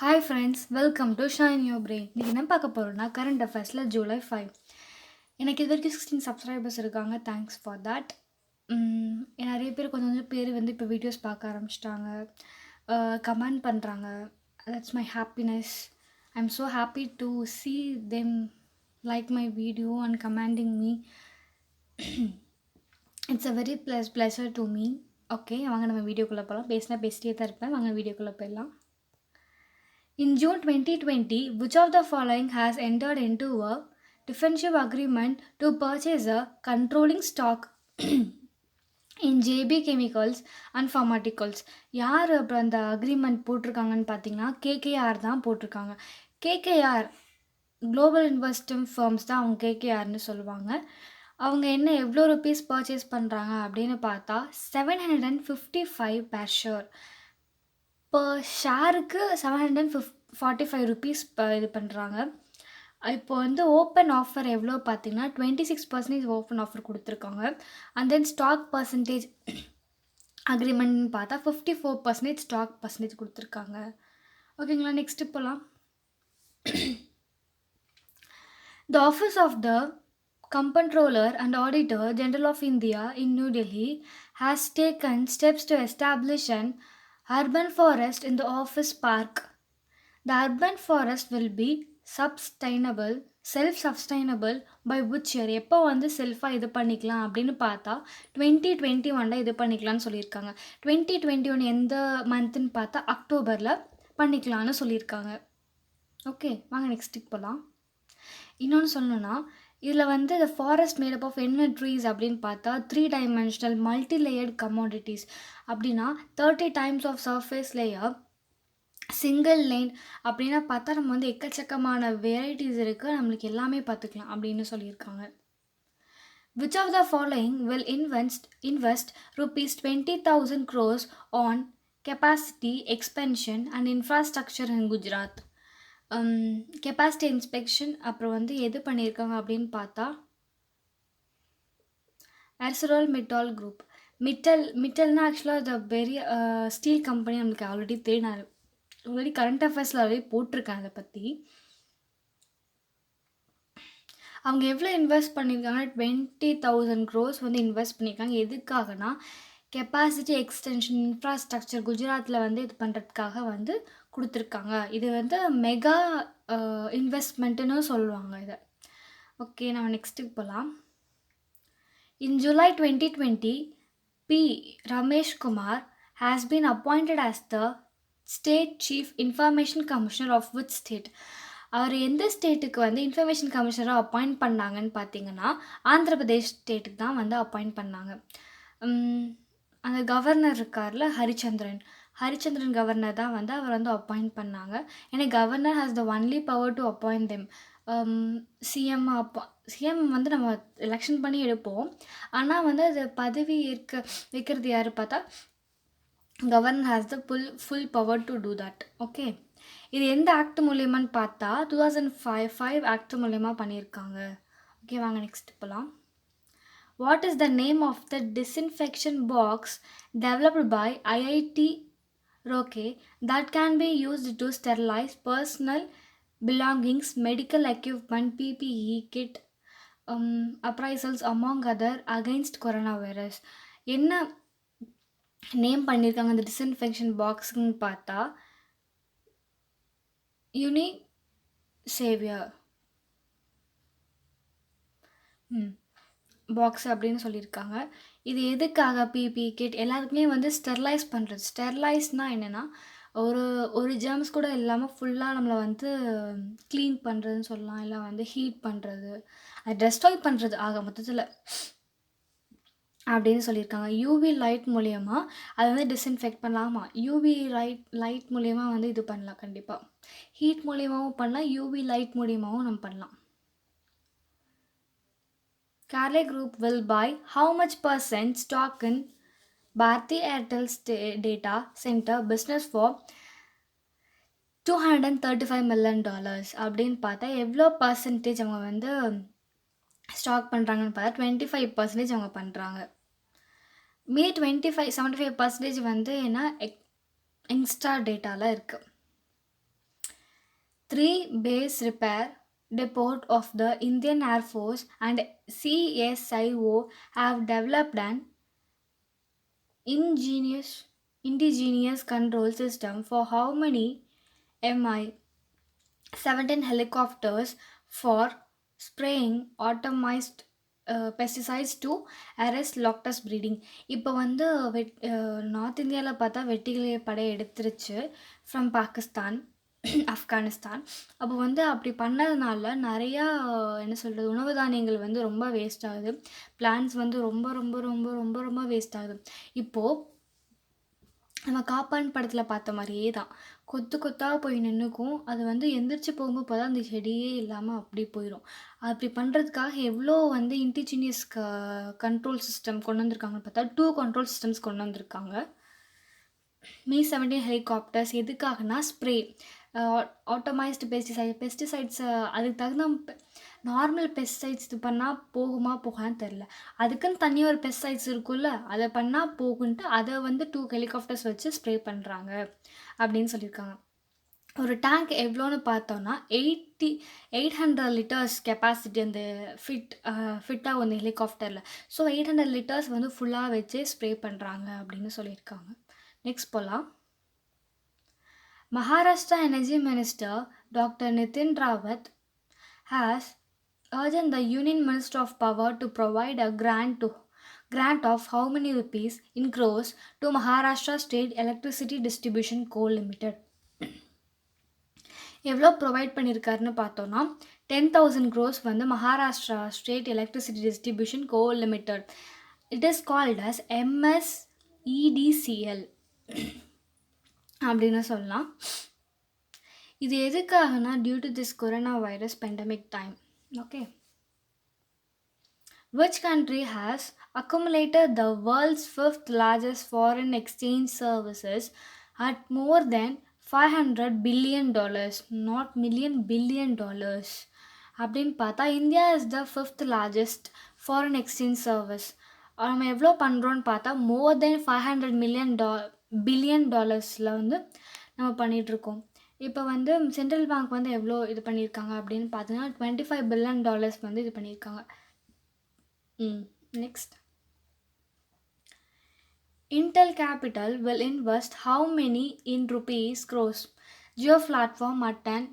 Hi friends, welcome to shine your brain. இன்றைக்கி என்ன பார்க்க போகிறோன்னா கரண்ட் அஃபேர்ஸில் ஜூலை 5. எனக்கு இது வரைக்கும் 16 சப்ஸ்கிரைபர்ஸ் இருக்காங்க. Thanks for that. நிறைய பேர் கொஞ்சம் பேர் வந்து இப்போ வீடியோஸ் பார்க்க ஆரம்பிச்சிட்டாங்க, கமெண்ட் பண்ணுறாங்க. That's my happiness. I am so happy to see them like my video and commenting me. It's a very pleasure to me. Okay, வாங்க நம்ம வீடியோக்குள்ளே போகலாம். பேசிட்டே தான் இருப்பேன். வாங்க வீடியோக்குள்ளே போயிடலாம். In June 2020, which of the following has entered into a definitive agreement to purchase a controlling stock in JB Chemicals and Pharmaceuticals? யார் அப்புறம் அந்த அக்ரிமெண்ட் போட்டிருக்காங்கன்னு பார்த்தீங்கன்னா கேகேஆர் தான் போட்டிருக்காங்க. கேகேஆர் குளோபல் இன்வெஸ்டிங் ஃபர்ம்ஸ் தான் அவங்க கேகேஆர்னு சொல்லுவாங்க. அவங்க என்ன எவ்வளோ ருபீஸ் பர்ச்சேஸ் பண்ணுறாங்க அப்படின்னு பார்த்தா 755 per share. இப்போ ஷேருக்கு 745 ருபீஸ் இது பண்ணுறாங்க. இப்போ வந்து ஓப்பன் ஆஃபர் எவ்வளோ பார்த்தீங்கன்னா 26% ஓப்பன் ஆஃபர் கொடுத்துருக்காங்க. அண்ட் தென் ஸ்டாக் பர்சன்டேஜ் அக்ரிமெண்ட்னு பார்த்தா 54% ஸ்டாக் பர்சன்டேஜ் கொடுத்துருக்காங்க. ஓகேங்களா, நெக்ஸ்ட்டு போகலாம். The Office of the Comptroller and Auditor General of India in New Delhi has taken steps to establish an urban forest in the office park. The urban forest will be self-sustainable by which year? எப்போ வந்து செல்ஃபாக இது பண்ணிக்கலாம் அப்படின்னு பார்த்தா 2021 இது பண்ணிக்கலாம்னு சொல்லியிருக்காங்க. 2021 எந்த மந்த்துன்னு பார்த்தா அக்டோபரில் பண்ணிக்கலான்னு சொல்லியிருக்காங்க. ஓகே, வாங்க நெக்ஸ்ட்டுக்கு போகலாம். இன்னொன்று சொல்லணுன்னா இதில் வந்து the forest made up of என்ன ட்ரீஸ் அப்படின்னு பார்த்தா 3-dimensional multi-layered commodities. அப்படின்னா 30 times of surface layer, single line அப்படின்னா பார்த்தா நம்ம வந்து எக்கச்சக்கமான வெரைட்டிஸ் இருக்குது, நம்மளுக்கு எல்லாமே பார்த்துக்கலாம் அப்படின்னு சொல்லியிருக்காங்க. Which of the following will invest rupees 20,000 crores on capacity expansion and infrastructure in Gujarat? Capacity inspection அப்புறம் வந்து எது பண்ணியிருக்காங்க அப்படின்னு பார்த்தா ஆர்செலர் மிட்டல் குரூப். மிட்டல்னா ஆக்சுவலாக இந்த பெரிய ஸ்டீல் கம்பெனி நம்மளுக்கு ஆல்ரெடி ஆல்ரெடி கரண்ட் அஃபேர்ஸில் ஆல்ரெடி போட்டிருக்கேன். அதை பற்றி அவங்க எவ்வளோ இன்வெஸ்ட் பண்ணியிருக்காங்க 20,000 crores வந்து இன்வெஸ்ட் பண்ணியிருக்காங்க. எதுக்காகனா கெப்பாசிட்டி எக்ஸ்டென்ஷன் இன்ஃப்ராஸ்ட்ரக்சர் குஜராத்தில் வந்து இது பண்ணுறதுக்காக வந்து கொடுத்துருக்காங்க. இது வந்து மெகா இன்வெஸ்ட்மெண்ட்டுன்னு சொல்லுவாங்க இதை. ஓகே, நம்ம நெக்ஸ்ட்டுக்கு போகலாம். இன் July 2020, P. Ramesh Kumar has been appointed as the State Chief Information Commissioner of which state? அவர் எந்த ஸ்டேட்டுக்கு வந்து இன்ஃபர்மேஷன் கமிஷனராக அப்பாயிண்ட் பண்ணாங்கன்னு பார்த்தீங்கன்னா ஆந்திர பிரதேஷ் ஸ்டேட்டுக்கு தான் வந்து அப்பாயிண்ட் பண்ணாங்க. அந்த கவர்னர் இருக்கார்ல ஹரிச்சந்திரன் கவர்னர் தான் வந்து அவர் வந்து அப்பாயிண்ட் பண்ணாங்க. ஏன்னா governor has the only power to appoint them. CM வந்து நம்ம எலெக்ஷன் பண்ணி எடுப்போம், ஆனால் வந்து அது பதவி வைக்கிறது யார் பார்த்தா governor has the full power to do that. Okay, இது எந்த ஆக்ட் மூலியமான்னு பார்த்தா 2005 ஆக்ட் மூலயமா பண்ணியிருக்காங்க. ஓகே, வாங்க நெக்ஸ்ட் போகலாம். What is the name of the disinfection box developed by IIT Roorkee that can be used to sterilize personal belongings, medical equipment, PPE kit, appraisals among other against coronavirus? என்ன name பண்ணியிருக்காங்க அந்த disinfection பாக்ஸுன்னு பார்த்தா யூனிசேவியர் box அப்படின்னு சொல்லியிருக்காங்க. இது எதுக்காக BP kit எல்லாருக்குமே வந்து ஸ்டெர்லைஸ் பண்ணுறது. ஸ்டெர்லைஸ்னால் என்னென்னா ஒரு ஜெர்ம்ஸ் கூட இல்லாமல் ஃபுல்லாக நம்மளை வந்து க்ளீன் பண்ணுறதுன்னு சொல்லலாம், இல்லை வந்து ஹீட் பண்ணுறது, அது டெஸ்ட்ராய் பண்ணுறது ஆக மொத்தத்தில் அப்படின்னு சொல்லியிருக்காங்க. யூவி லைட் மூலயமா அதை வந்து டிஸ்இன்ஃபெக்ட் பண்ணலாமா? யூவி லைட் மூலயமா வந்து இது பண்ணலாம். கண்டிப்பாக ஹீட் மூலியமாகவும் பண்ணலாம், யூவி லைட் மூலியமாகவும் நம்ம பண்ணலாம். Carlyle Group will buy how much % stock in Bharti Airtel's data center business for $235 million? அப்படின்னு பார்த்தா எவ்வளோ பர்சன்டேஜ் அவங்க வந்து ஸ்டாக் பண்ணுறாங்கன்னு பார்த்தா 25% அவங்க பண்ணுறாங்க. மீதி 75% வந்து என்ன எக்ஸ்ட்ரா டேட்டாவில் இருக்குது. 3 base repair depot of the Indian Air Force and CSIO have developed an ingenious indigenous control system for how many Mi 17 helicopters for spraying automized pesticides to arrest locust breeding. இப்போ வந்து north இந்தியாவில் பார்த்தா வெட்டிக்கிளி படை எடுத்துருச்சு from Pakistan Afghanistan. அப்போ வந்து அப்படி பண்ணதுனால நிறையா என்ன சொல்கிறது, உணவு தானியங்கள் வந்து ரொம்ப வேஸ்ட் ஆகுது. பிளான்ஸ் வந்து ரொம்ப ரொம்ப ரொம்ப ரொம்ப ரொம்ப வேஸ்ட் ஆகுது. இப்போது நம்ம காப்பான் படத்தில் பார்த்த மாதிரியே தான், கொத்து கொத்தாக போய் நின்றுக்கும். அது வந்து எந்திரிச்சு போகும்போது பார்த்தா அந்த செடியே இல்லாமல் அப்படி போயிடும். அப்படி பண்ணுறதுக்காக எவ்வளோ வந்து இன்டிஜினியஸ் கண்ட்ரோல் சிஸ்டம் கொண்டு வந்திருக்காங்கன்னு பார்த்தா 2 கண்ட்ரோல் சிஸ்டம்ஸ் கொண்டு வந்திருக்காங்க. மீ 17 ஹெலிகாப்டர்ஸ் எதுக்காகனா ஸ்ப்ரே ஆட்டோமைஸ்டு பெஸ்டிசைட்ஸை அதுக்கு தகுந்த நார்மல் பெஸ்டிசைட்ஸ் இது பண்ணால் போகுமா போகான்னு தெரில. அதுக்குன்னு தனியாக ஒரு பெஸ்டிசைட்ஸ் இருக்குல்ல, அதை பண்ணால் போகுன்ட்டு அதை வந்து 2 ஹெலிகாப்டர்ஸ் வச்சு ஸ்ப்ரே பண்ணுறாங்க அப்படின்னு சொல்லியிருக்காங்க. ஒரு டேங்க் எவ்வளோன்னு பார்த்தோன்னா 800 லிட்டர்ஸ் கெப்பாசிட்டி அந்த ஃபிட்டாக வந்து ஹெலிகாப்டரில். ஸோ 800 லிட்டர்ஸ் வந்து ஃபுல்லாக வச்சு ஸ்ப்ரே பண்ணுறாங்க அப்படின்னு சொல்லியிருக்காங்க. நெக்ஸ்ட் போகலாம். Maharashtra Energy Minister Dr. Nitin Rawat has urged the Union Minister of Power to provide a grant of how many rupees in crores to Maharashtra State Electricity Distribution Co. Limited. எவ்வளோ provide பண்ணியிருக்காருன்னு பார்த்தோன்னா 10,000 crores வந்து Maharashtra state electricity distribution co limited. It is called as MSEDCL அப்படின்னு சொல்லலாம். இது எதுக்காகனா due to this corona virus pandemic time. Okay. Which country has accumulated the world's 5th largest foreign exchange services at more than $500 billion, not million, $billion அப்படின்னு பார்த்தா India is the 5th largest foreign exchange service. நம்ம எவ்வளோ பண்ணுறோன்னு பார்த்தா மோர் தென் $500 billion வந்து நம்ம பண்ணிகிட்ருக்கோம். இப்போ வந்து சென்ட்ரல் பேங்க் வந்து எவ்வளோ இது பண்ணியிருக்காங்க அப்படின்னு பார்த்தீங்கன்னா $25 billion வந்து இது பண்ணியிருக்காங்க. Next. Intel Capital will invest how many in rupees crores Jio platform at an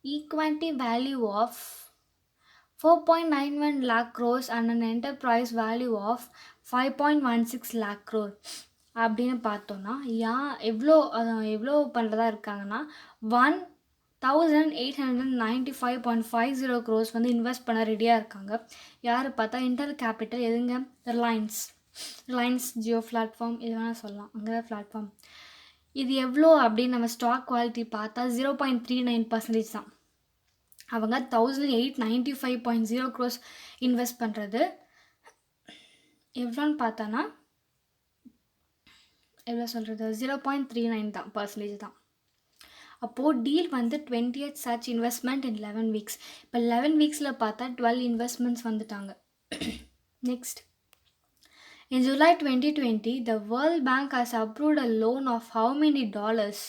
equity value of 4.91 lakh crores and an enterprise value of 5.16 lakh crore அப்படின்னு பார்த்தோன்னா எவ்வளோ பண்ணுறதா இருக்காங்கன்னா 1,895.50 crores வந்து இன்வெஸ்ட் பண்ண ரெடியாக இருக்காங்க. யார் பார்த்தா இன்டெல் கேபிட்டல். எதுங்க? ரிலையன்ஸ் ஜியோ பிளாட்ஃபார்ம் இது வேணால் சொல்லலாம், அங்கே பிளாட்ஃபார்ம். இது எவ்வளோ அப்படின்னு நம்ம ஸ்டாக் குவாலிட்டி பார்த்தா 0.39% தான். அவங்க 1,895.0 crores இன்வெஸ்ட் பண்ணுறது எவ்வளோன்னு பார்த்தோன்னா எவ்வளோ சொல்கிறது 0.39 தான் பர்சன்டேஜ் தான். அப்போது டீல் வந்து 20th such investment in 11 weeks. இப்போ 11 weeksல பார்த்தா 12 investments வந்துட்டாங்க. Next. In July 2020, the World Bank has approved a loan of how many dollars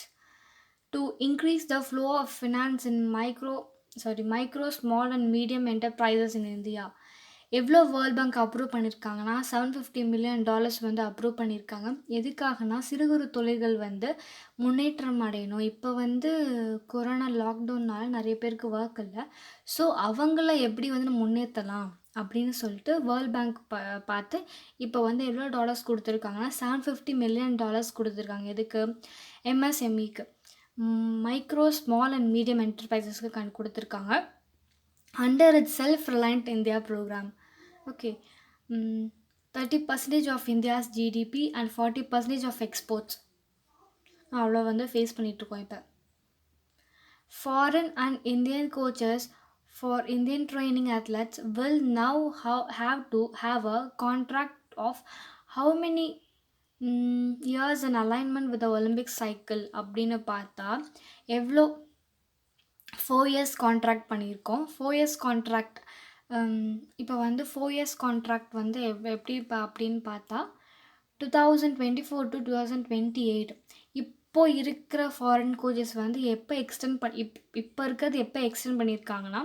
to increase the flow of finance in micro, small and medium enterprises in India. எவ்வளோ world bank approve பண்ணியிருக்காங்கன்னா $750 million வந்து approve பண்ணியிருக்காங்க. எதுக்காகனா சிறு குறு தொழில்கள் வந்து முன்னேற்றம் அடையணும். இப்போ வந்து கொரோனா லாக்டவுனால் நிறைய பேருக்கு ஒர்க் இல்லை. ஸோ அவங்கள எப்படி வந்து முன்னேற்றலாம் அப்படின்னு சொல்லிட்டு வேர்ல்ட் பேங்க் பார்த்து இப்போ வந்து எவ்வளோ டாலர்ஸ் கொடுத்துருக்காங்கன்னா $750 million கொடுத்துருக்காங்க. எதுக்கு? MSMEக்கு, மைக்ரோ ஸ்மால் அண்ட் மீடியம் என்டர்பிரைசஸ்க்கு கொடுத்துருக்காங்க under its self-reliant India program. Okay. 30% of India's GDP and 40% of exports அவ்வளோ வந்து ஃபேஸ் பண்ணிகிட்ருக்கோம். இப்போ foreign and Indian coaches for Indian training athletes will now have to have a contract of how many years in alignment with the Olympic cycle அப்படின்னு பார்த்தா எவ்வளோ 4 years contract பண்ணியிருக்கோம். 4 years contract. இப்போ வந்து 4 years கான்ட்ராக்ட் வந்து எப்படி இப்போ அப்படின்னு பார்த்தா 2024 to 2028. இப்போ இருக்கிற ஃபாரின் கோச்சஸ் வந்து எப்போ எக்ஸ்டெண்ட் இப்போ இருக்கிறது எப்போ எக்ஸ்டெண்ட் பண்ணியிருக்காங்கன்னா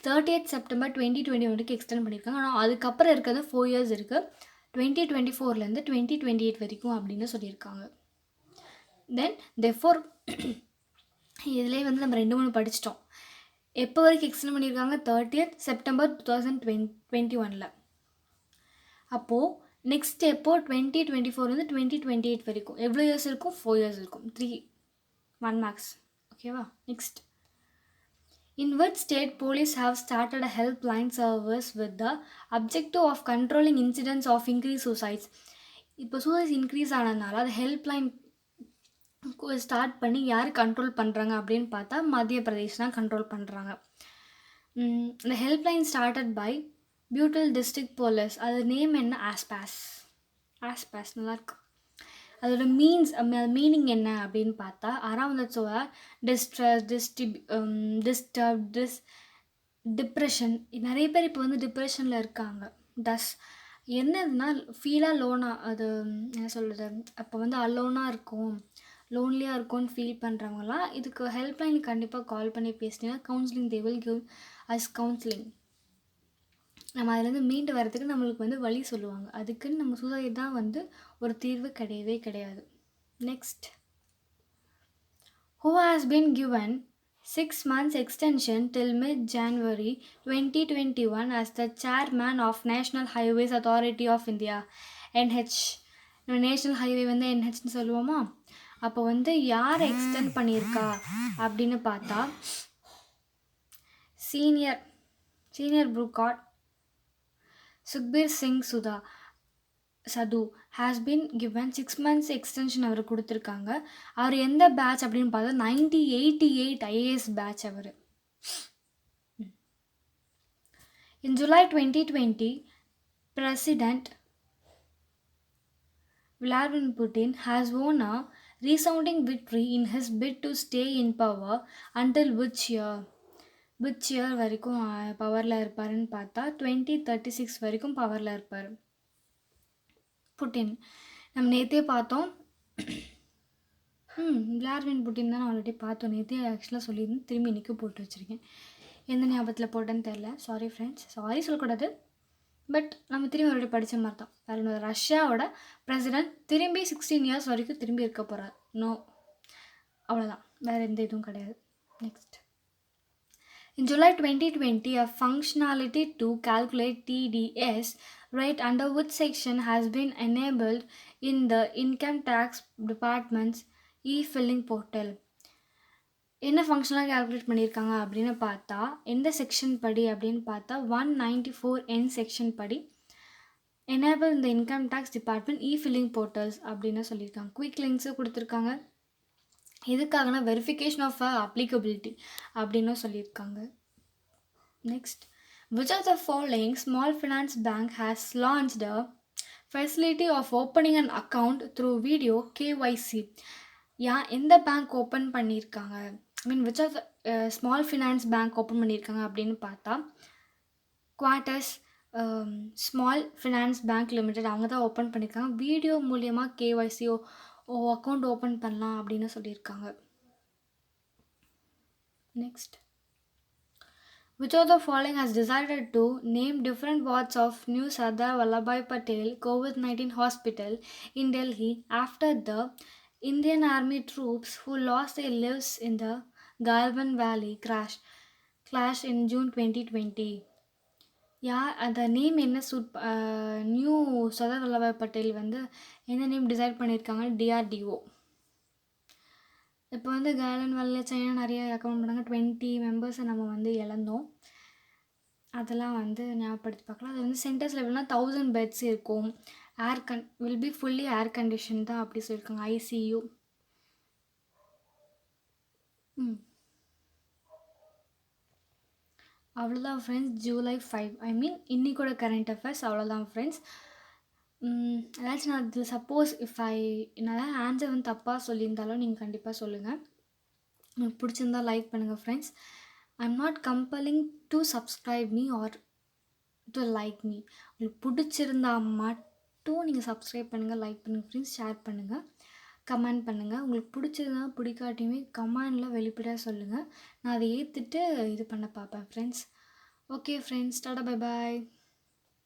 30th செப்டம்பர் 2021 வரைக்கும் எக்ஸ்டெண்ட் பண்ணியிருக்காங்க. ஆனால் அதுக்கப்புறம் இருக்கிறது 4 years இருக்குது. 2024லேருந்து 2028 வரைக்கும் அப்படின்னு சொல்லியிருக்காங்க. தென் தெஃபோர் இதுலேயே வந்து நம்ம 2-3 படிச்சிட்டோம். எப்போ வரைக்கும் எக்ஸ்டெண்ட் பண்ணியிருக்காங்க? 30th September 2021. அப்போது நெக்ஸ்ட் எப்போ 2024 2028 வரைக்கும் எவ்வளோ இயர்ஸ் இருக்கும்? 4 years இருக்கும். 1 marks. ஓகேவா? Next, in which state police have started a helpline service with the objective of controlling incidents of increased suicides. இப்போ சூசைட்ஸ் இன்க்ரீஸ் ஆனதுனால அது ஹெல்ப்லைன் ஸ்டார்ட் பண்ணி யார் கண்ட்ரோல் பண்ணுறாங்க அப்படின்னு பார்த்தா மத்திய பிரதேஷ் தான் கண்ட்ரோல் பண்ணுறாங்க. இந்த ஹெல்ப்லைன் ஸ்டார்டட் பை பியூட்டல் டிஸ்ட்ரிக்ட் போலீஸ். அது நேம் என்ன? ஆஸ்பாஸ். நல்லாயிருக்கு. அதோட மீனிங் என்ன அப்படின்னு பார்த்தா around that's over distress, depression. நிறைய பேர் இப்போ வந்து டிப்ரெஷனில் இருக்காங்க. என்னதுன்னா ஃபீலாக லோனாக, அது என்ன சொல்கிறது, அப்போ வந்து அலோனாக இருக்கும், லோன்லியாக இருக்கும்னு ஃபீல் பண்ணுறவங்களாம் இதுக்கு ஹெல்ப்லைன் கண்டிப்பாக கால் பண்ணி பேசினீங்கன்னா counselling they will give us counselling. நம்ம அதுலேருந்து மீண்டு வரதுக்கு நம்மளுக்கு வந்து வழி சொல்லுவாங்க. அதுக்குன்னு நம்ம சூசைட் தான் வந்து ஒரு தீர்வு கிடையவே கிடையாது. Next, who has been given 6 months extension till mid-January 2021 as the chairman of National Highways Authority of India, NH. National highway வந்து NHன்னு சொல்லுவோமா? அப்போ வந்து யார் எக்ஸ்டெண்ட் பண்ணியிருக்கா அப்படின்னு பார்த்தா senior ப்ரூகாட் Sukhbir Singh Sandhu has been given 6 months extension அவர் கொடுத்துருக்காங்க. அவர் எந்த பேட்ச் அப்படின்னு பார்த்தா 1988 IAS பேட்ச் அவர். In July 2020, President Vladimir Putin has won a resounding victory in his bid to stay in power until which year வரைக்கும் பவரில் இருப்பாருன்னு பார்த்தா 2036 வரைக்கும் பவரில் இருப்பார் புட்டின். நம்ம நேற்றே பார்த்தோம். விளாடிமிர் புட்டின் தான் ஆல்ரெடி பார்த்தோம். நேற்றே ஆக்சுவலாக சொல்லியிருந்தேன், திரும்பி இன்றைக்கி போட்டு வச்சுருக்கேன். எந்த ஞாபகத்தில் போட்டேன்னு தெரில, சாரி ஃப்ரெண்ட்ஸ். சாரி சொல்லக்கூடாது, பட் நம்ம திரும்பி ஆல்ரெடி படித்த மாதிரி தான். வேறு ரஷ்யாவோட பிரசிடென்ட் திரும்பி 16 years வரைக்கும் திரும்பி இருக்க போகிறார். அவ்வளோதான், வேறு எந்த இதுவும் கிடையாது. Next, in July 2020, a functionality to calculate TDS rate under which section has been enabled in the Income Tax Department's e-filing portal. என்ன ஃபங்க்ஷனாக கேல்குலேட் பண்ணியிருக்காங்க அப்படின்னு பார்த்தா எந்த செக்ஷன் படி அப்படின்னு பார்த்தா 194N செக்ஷன் படி எனேபிள் இந்த இன்கம் டேக்ஸ் டிபார்ட்மெண்ட் இ-ஃபில்லிங் போர்ட்டல்ஸ் அப்படின்னு சொல்லியிருக்காங்க. குயிக் லிங்க்ஸும் கொடுத்துருக்காங்க. எதுக்காகனா வெரிஃபிகேஷன் ஆஃப் அப்ளிகபிலிட்டி அப்படின்னு சொல்லியிருக்காங்க. Next, which of the following small finance bank has launched a facility of opening an account through video KYC? எந்த பேங்க் ஓப்பன் பண்ணியிருக்காங்க, which of the small finance bank open பண்ணியிருக்காங்க அப்படின்னு பார்த்தா quarters small finance bank limited அவங்க தான் open பண்ணியிருக்காங்க. Video மூலியமாக KYC account open பண்ணலாம் அப்படின்னு சொல்லியிருக்காங்க. Next, which of the following has decided to name different wards of New Sardar Vallabhbhai Patel COVID-19 hospital in Delhi after the Indian Army troops who lost their lives in the Galvan Valley clash in June 2020? அந்த name என்ன new Sardar Vallabhbhai Patel வந்து என்ன name decide பண்ணியிருக்காங்க? DRDO. இப்போ வந்து gallon வேலியில் China நிறைய account பண்ணாங்க. 20 மெம்பர்ஸை நம்ம வந்து இழந்தோம். அதெல்லாம் வந்து ஞாபகப்படுத்தி பார்க்கலாம். அது வந்து சென்டர்ஸ் லெவல்னா 1000 பெட்ஸ் இருக்கும். Will be fully air condition தான் அப்படி சொல்லியிருக்காங்க. ICU. அவ்வளோதான் ஃப்ரெண்ட்ஸ். July 5 இன்னைக்கூட கரண்ட் அஃபேர்ஸ் அவ்வளோதான் ஃப்ரெண்ட்ஸ். ஏதாச்சும் நான் இதில் சப்போஸ் நான் ஆன்சர் வந்து தப்பாக சொல்லியிருந்தாலும் நீங்கள் கண்டிப்பாக சொல்லுங்கள். உங்களுக்கு பிடிச்சிருந்தா லைக் பண்ணுங்கள் friends. I'm not compelling to subscribe me or to like me. உங்களுக்கு பிடிச்சிருந்தா மட்டும் நீங்கள் சப்ஸ்கிரைப் பண்ணுங்கள், லைக் பண்ணுங்கள் ஃப்ரெண்ட்ஸ், ஷேர் பண்ணுங்கள். கமெண்ட் பண்ணுங்கள். உங்களுக்கு பிடிச்சதுன்னா பிடிக்காட்டியுமே கமெண்டில் வெளிப்படையாக சொல்லுங்கள். நான் அதை ஏற்றுட்டு இது பண்ண பார்ப்பேன் friends. Okay friends, tata bye bye.